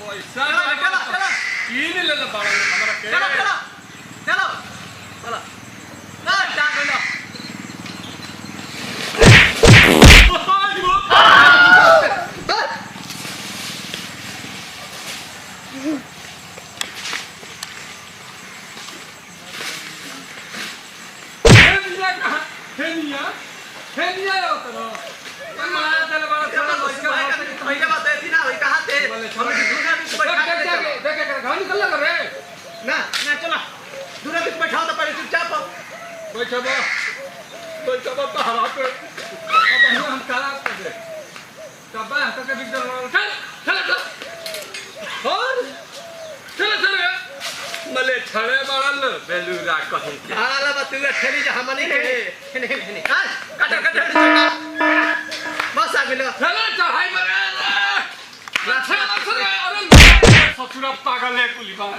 पैसा चलो चलो की ले ले बाड़ा हमरा के चलो चलो चलो चलो ना जा गलो हेनिया उतरो मारा चले बाड़ा चलो पहले बात है थी ना वही कहां थे हम दूसरा बीच बैठा देख कर घर निकल लग रे ना ना चलो दूसरा बीच बैठाओ तो पहले चुपचाप बैठो पहाड़ा पे अब हम खराब कर दे तब हम के बिक चल चल चल और चल मले छड़े बाड़ल बेलूरा कहीं के आला बतुआ ठेली जे हमनी के हेने हां कट बस आ गेलो चल चढ़ाई मरे रे चल अरे ससुरा पागल है कुली बात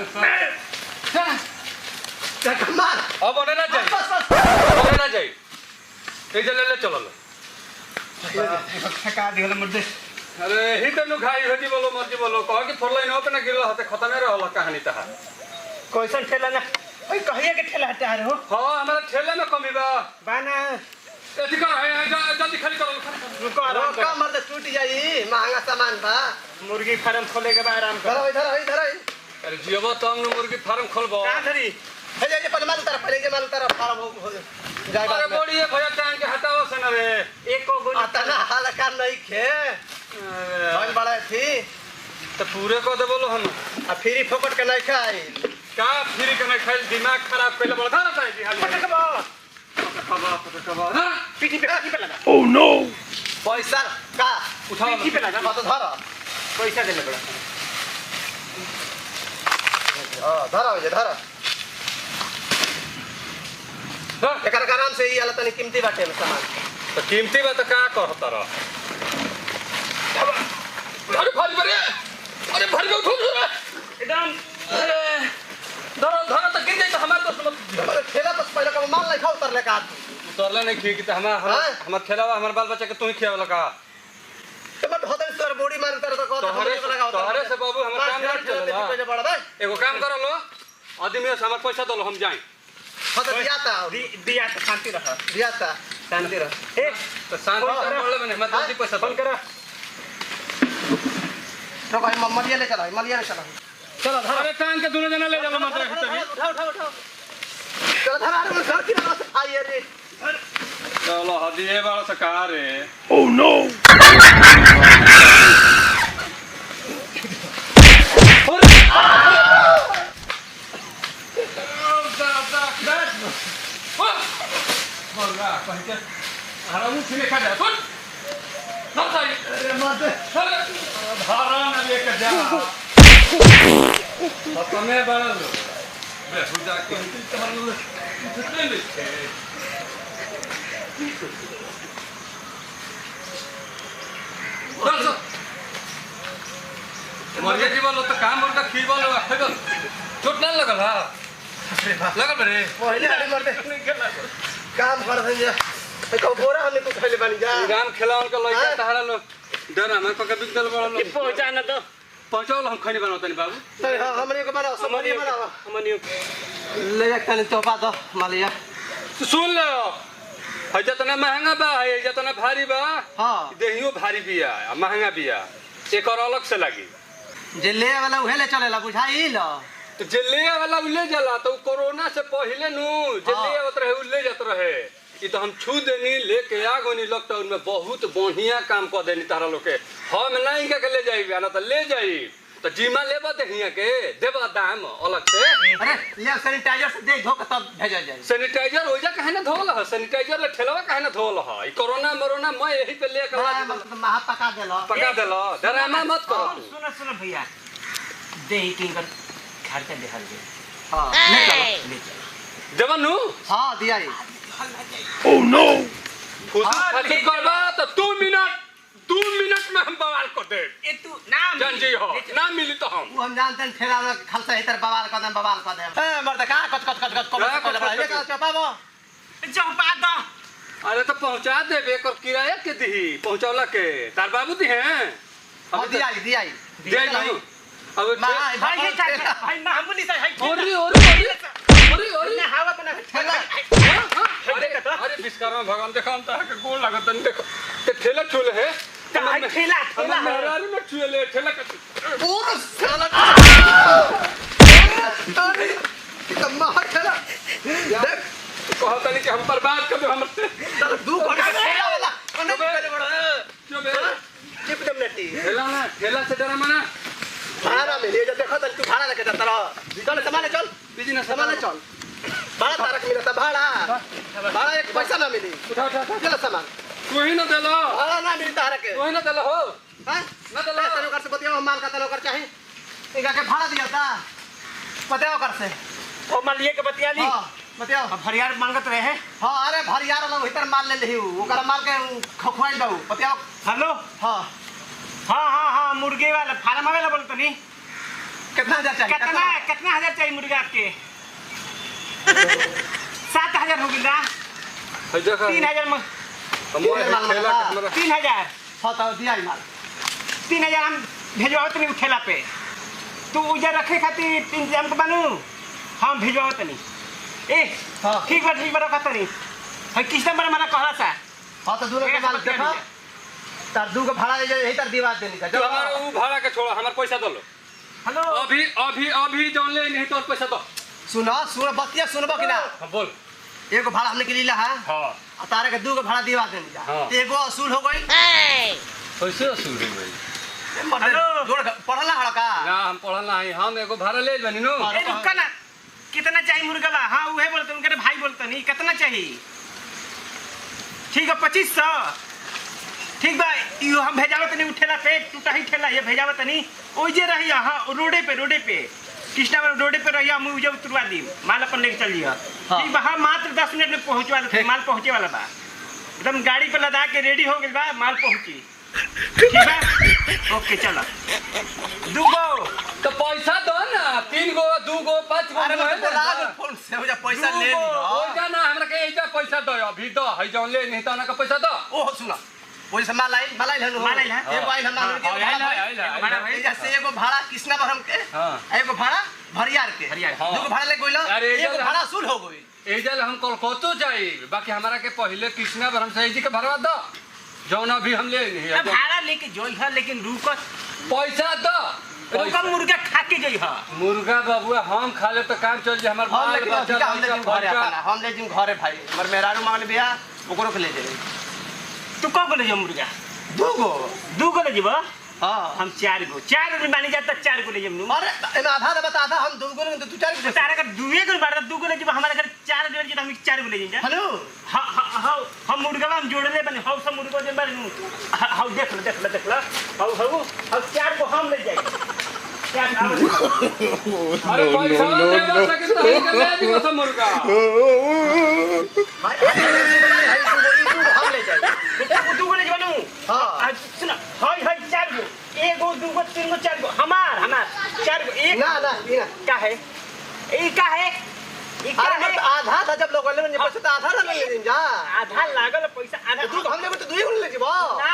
चल कमाल अब ओने ना जाई ए जले ले चलो ठका दिहल मुद्दे अरे ही तनु खाई होती बोलो मर्जी बोलो कह के फोर लाइन ओपन गिरल हते खत्म रहल कहानी तहा कैसन ठेला ना ओए कहिए के ठेला हटा रहे हो हां हमारा ठेले में कमी बा बाना एथी कर जल्दी खाली करो रुको मर्द टूट जाई महंगा सामान बा मुर्गी फार्म खोले के बाद आराम कर इधर अरे जियो तंग न मुर्गी फार्म खोलबो का धरी हे जे पहले माल तरफ फार्म हो जाएगा अरे बोड़ी है भैया टांग के हटाओ से न रे एको गो अतना हल्का नहीं खे बन बड़ा थी तो पूरे को दे बोलो हम आ फ्री फोकट के नहीं खाई का फ्री के नहीं खाई दिमाग खराब कइले बोल धर चाहिए हाल पटकबा ना पीठी पे लगा Oh no! पैसा का उठाओ पीठी पे लगा तो धर पैसा देले बड़ा हां धर एकर आराम से ही आला तनी कीमती बाटे सामान तो कीमती बा तो का कहता रह अरे भारी बरे अरे भारी उठो एकदम धर तो गिर जाए तो हमारे दोस्त हमारे ठेला पर पहले का माल नहीं खा उतरले का उतरले नहीं खी कि तो हमार खेला हमार बाल बच्चा के तू ही खियावला का टमाटर होतन सर बॉडी मार उतर तो तोहरे से बाबू हमर काम ना चलेला पहले बड़ा भाई एगो काम करो लो आदमी से हमार पैसा दो हम जाई हत दिया था शांति रह ए तो शांति से बोले मैंने मत जल्दी पैसा फोन करा तो भाई मलिया ले चलो चलो धर अरे टांग के दोनों जना ले जाओ मत रख तभी उठाओ चलो धर आराम से की ना आइए रे चलो हदिए वाला सकार रे Oh no! हरामू फिर खा जा सुन सब सही अरे मत धारा न लेकर जा अब तुम्हें बड़ा लो बेहुदा के कितने लिखे मरिया जी बोलो तो काम बोलता खीर बोलो खैबो चोट ना लगल हा लगल रे पहले आले मरते काम कर दे को बोरा हमने कुछ पहले बन जा गाम खिलावन के लइका तहरा लो डरा में को के बिगदल बड़ा लो पहुंचा ना तो पहुंचाओ हम खैनी बनाओ तनी बाबू तो हमने को बनाओ समझ बनाओ हमने ले जा तने चौपा दो मालिया सुन लो है जितना महंगा बा है जितना भारी बा हां देहियो भारी बिया महंगा बिया एक और अलग से लगी जे ले वाला उहे ले चलेला बुझाई लो तो जे ले वाला उ ले जाला तो कोरोना से पहले नु जे ले आवत रहे उ ले जात रहे ई तो हम छू देनी लेके आ गोनी लॉकडाउन में बहुत बढ़िया काम कर देनी तारा लोग के हम नहीं के ले जाई ना तो ले जाई तो जीमा लेबा देहिया के देबा दाम अलग से अरे ले सैनिटाइजर से दे धो के तब भेजल जाए सैनिटाइजर हो जा काहे ना धोल ह सैनिटाइजर ले ठेलवा काहे ना धोल ह ई कोरोना मरोना मैं यही पे ले के महा पका देलो डरामा मत करो सुनो भैया दे टिंगर खर्चा दे हर दे हां ले चलो जवानू हां दिया Oh no! फुसू करबा तो 2 मिनट में हम बवाल कर दे ए तू नाम जान जी हो ना मिली तो हम जानते हैं ठेला में खलसा इधर बवाल कर दे ए मर्द का कच ले का चपाबो चपा दो अरे तो पहुंचा देबे कर किराया के दी पहुंचौला के तार बाबू दी हैं अब दिया दे अब भाई ये चाचा भाई मामूली सा है अरे हवा बना ठेला अरे विश्वकर्मा भगवान देखा हम ताके गोल लागत नहीं देखो ते ठेला छुले है ठेला मेहरारू न छुले ठेला के पूरा साला अरे कितना ठेला देख कहता नहीं कि हम बर्बाद कर दो हमसे दू घंटा ठेला वाला अने पहले बड़ा क्यों बे चिप दम नटी ठेला से डरा मना भाड़ा में ले जा देखो तू भाड़ा लेके जाता रहो चल सामान चल बिजनेस सामान चल भाड़ा तारक मिलता भाड़ा एक पैसा ना मिली उठा चल सामान तू ही न देलो भाड़ा ना मिलता हर के तू ही न देलो हो हां न देलो तेरे कर से बतियाओ माल का तेरे कर चाहे इनका के भाड़ा दिया था बतियाओ कर से ओ मालिए के बतिया ली हां बतियाओ अब हरियार मांगत रहे हां अरे भरियार वाला भीतर माल ले लेही ओकर माल के खखवाइल दऊ बतियाओ हेलो हां हाँ मुर्गे वाला फार्म वाला बोलते नहीं कितना हजार चाहिए कितना हजार चाहिए मुर्गा आपके 7,000 हो गया है देखा 3,000 में ठेला के हमरा 3,000 हां तो दिया माल 3,000 हम भेजवाओ तनी ठेला पे तू उधर रखे खातिर इंतजाम के बनू हम भेजवाओ तनी ए हां ठीक बा रखा तनी है किस नंबर मना कहला सा हां तो दूर के माल देखो तार दू के भाड़ा ले यही तार दीवार देनी का तो हमारा वो भाड़ा के छोड़ा हमार पैसा दो लो हेलो अभी जौन ले नहीं तो पैसा दो सुनो बतिया सुनबो कि ना हां बोल एगो भाड़ा हमने के लिए है हां और तारे के दू के भाड़ा दीवार देनी का हाँ। एगो असूल हो गई कैसे असूल है भाई हेलो पढ़ला हड़का ना हम पढ़ल नहीं हम एगो भाड़ा ले बनी नो ए रुका ना कितना चाहिए मुर्गा बा हाँ उहे बोलते उनके भाई बोलते नहीं कितना चाहिए ठीक है 2500 ठीक बा यो हम भेजावत नहीं उठेला पे टूटा ही ठेला ये भेजावत नहीं ओजे रही हां रोडे पे कृष्णा रोडे पे रही हम उजे उतरवा दी माल अपन लेके चल लिया ठीक बा हां मात्र 10 मिनट में पहुंचवा दे माल पहुंचे वाला बा एकदम गाड़ी पे लदा के रेडी हो गेल बा माल पहुंची ठीक बा ओके चलो दूगो तो पैसा दो ना 3 गो 2 गो 5 गो अरे मैं बोला फोन से हो जा पैसा ले ली हो जा ना हमरा के एजा पैसा दो अभी दो है जौन ले नहीं तो ना का पैसा दो ओ सुना पैसा मालाई हनु मालाई है एगो आइल हम के जैसे एगो भाड़ा कृष्णा बरम के हां एगो भाड़ा भरियार के दू गो भाड़ा ले गइलो अरे एगो भाड़ा असूल हो गई एजल हम कोलकाता जाई बाकी हमारा के पहले कृष्णा बरम से जी के भरवा दो जौन अभी हम ले नहीं है भाड़ा लेके जोई है लेकिन रुको पैसा दो रुको मुर्गा खा के जोई है मुर्गा बाबूआ हम खा ले तो काम चल जे हमर हम बाल लेकिन बच्चा हम ले घरे अपना हम ले जिम घरे भाई हमर मेहरारू मांगले बिया ओकरो के ले जे तू कब ले जा मुर्गा दू गो ले जीबो हां हम 4 गो मानी जाता 4 गो ले जमनु अरे एमे आधा दे बता आधा हम दू गो ले तू 4 गो तारा का दुए गो बार दू गो ले जीबो हमारे घर 4 जोड़ जे हम 4 गो ले जा हेलो हां हम मुर्गा हम जोड़ले बने हाउ सब मुर्गा जे बारे हाउ देख ले हाउ 4 गो हम ले जाई अरे पैसा दे सके तो ही के ले दी सब मुर्गा भाई हम ले जाए दू गो ले जीबो हां सुन हाय 4 गो 1 गो 2 गो 3 गो 4 गो हमार 4 गो एक ना का है ई का है अरे मत आधा था जब लोग ले पैसा तो आधा ले ले जा आधा लागल पैसा आधा दू हम ले तो 2 गो ले जीबो ना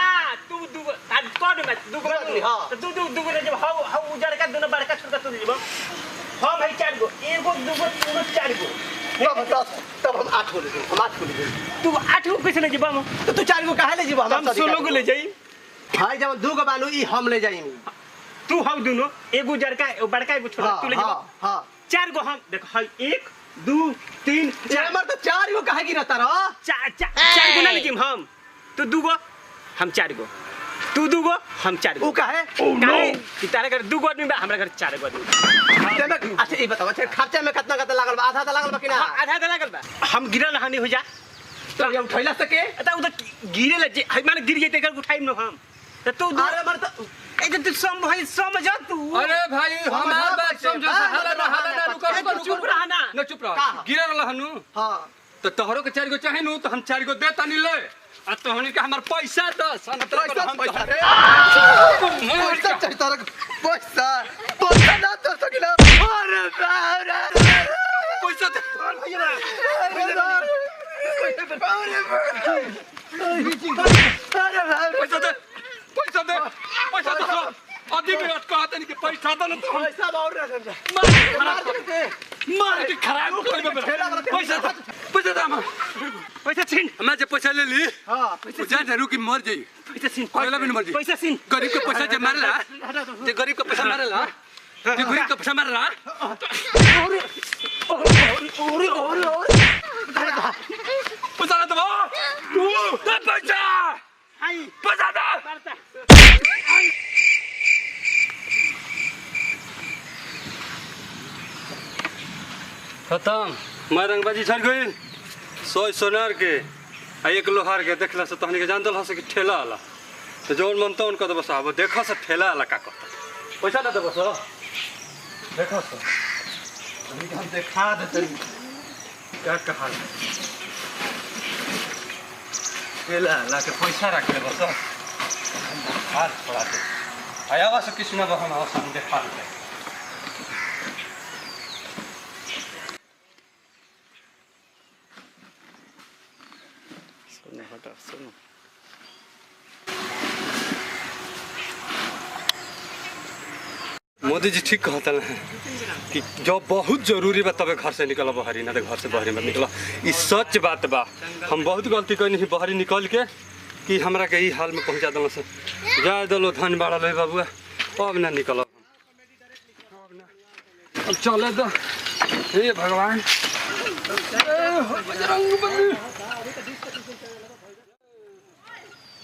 तू दू गो तो में दू गो हां तो दू गो ले जब हाउ उजड़ का दोनों बड़का छोटा तू जीबो हां भाई 4 गो 1 गो 2 गो 3 गो 4 गो तब हम 8 गो ले हम 8 गो ले तू 8 गो कैसे ले जीबो तो तू 4 गो काहे ले जीबो हम 16 गो ले जाई भाई जब 2 गो बानू ई हम ले जाई तू हाउ दोनों एगो जड़का बड़का एगो छोटा तू ले जीबो हां 4 गो हम देख हाय 1 2 3 4 हमर तो 4 गो काहे गिरता रह 4 गो ना लेकिन हम तू 2 गो हम 4 गो तू 2 गो हम 4 गो ऊ काहे काहे कि तारे घर 2 गो आदमी बा हमरा घर 4 गो आदमी अच्छा ये बताओ अच्छा खर्चा में कितना लागल बा आधा लागल बा कि ना आधा लागल बा हम गिरल हानि हो जा तो हम उठैला सके त उधर गिरे ले माने गिर जते कर उठाई न हम त तू अरे मर तो ए त तू भाई समझ तू अरे भाई हमार बात समझो हाला ना रुको चुप रह ना न चुप रह गिरल रहनु हां तो तोहरो के 4 गो चाहे नु तो हम 4 गो देता नहीं ले आ तोहनी के हमर पैसा द सनत हम पैसा रे पैसा चाहिए तारा पैसा ना तो सकिला अरे पैसा दे पैसा दे अधिक रेट कहते नहीं कि पैसा दो ना तो पैसा और ना समझा मार के खराब कोई में पैसा दो पैसा छीन मैं जब पैसा ले ली हां पैसा जान जरूर कि मर जाई पैसा छीन कोयला भी मर जाई पैसा छीन गरीब के पैसा जे मारला जे गरीब के पैसा मारला जे गरीब के पैसा मारला और पैसा दो तू दे पैसा आई पैसा दो खत्म मैं रंगबाजी छड़ गई 100 सोनार के आ 1 लोहार के देखला से तहनी के जान दल हस कि ठेला वाला तो जौन मन तौन कर दबस अब देखो से ठेला वाला का कहता पैसा ना दबस देखो से अभी हम देखा देते क्या कहा ठेला वाला के पैसा रख ले बस हाथ छोड़ा दे आया बस किसी ना हम सामने देखा दे मोदी जी ठीक कहता है कि जब बहुत जरूरी बा तबे घर से निकल बहरी ना तो घर से बहरी मत निकल ई सच बात बा हम बहुत गलती करी नहीं बहरी निकल के कि हमरा के ई हाल में पहुंचा दल से जा दलो धन बाड़ा ले बाबुआ अब ना निकल अब चले दो हे भगवान बजरंग बली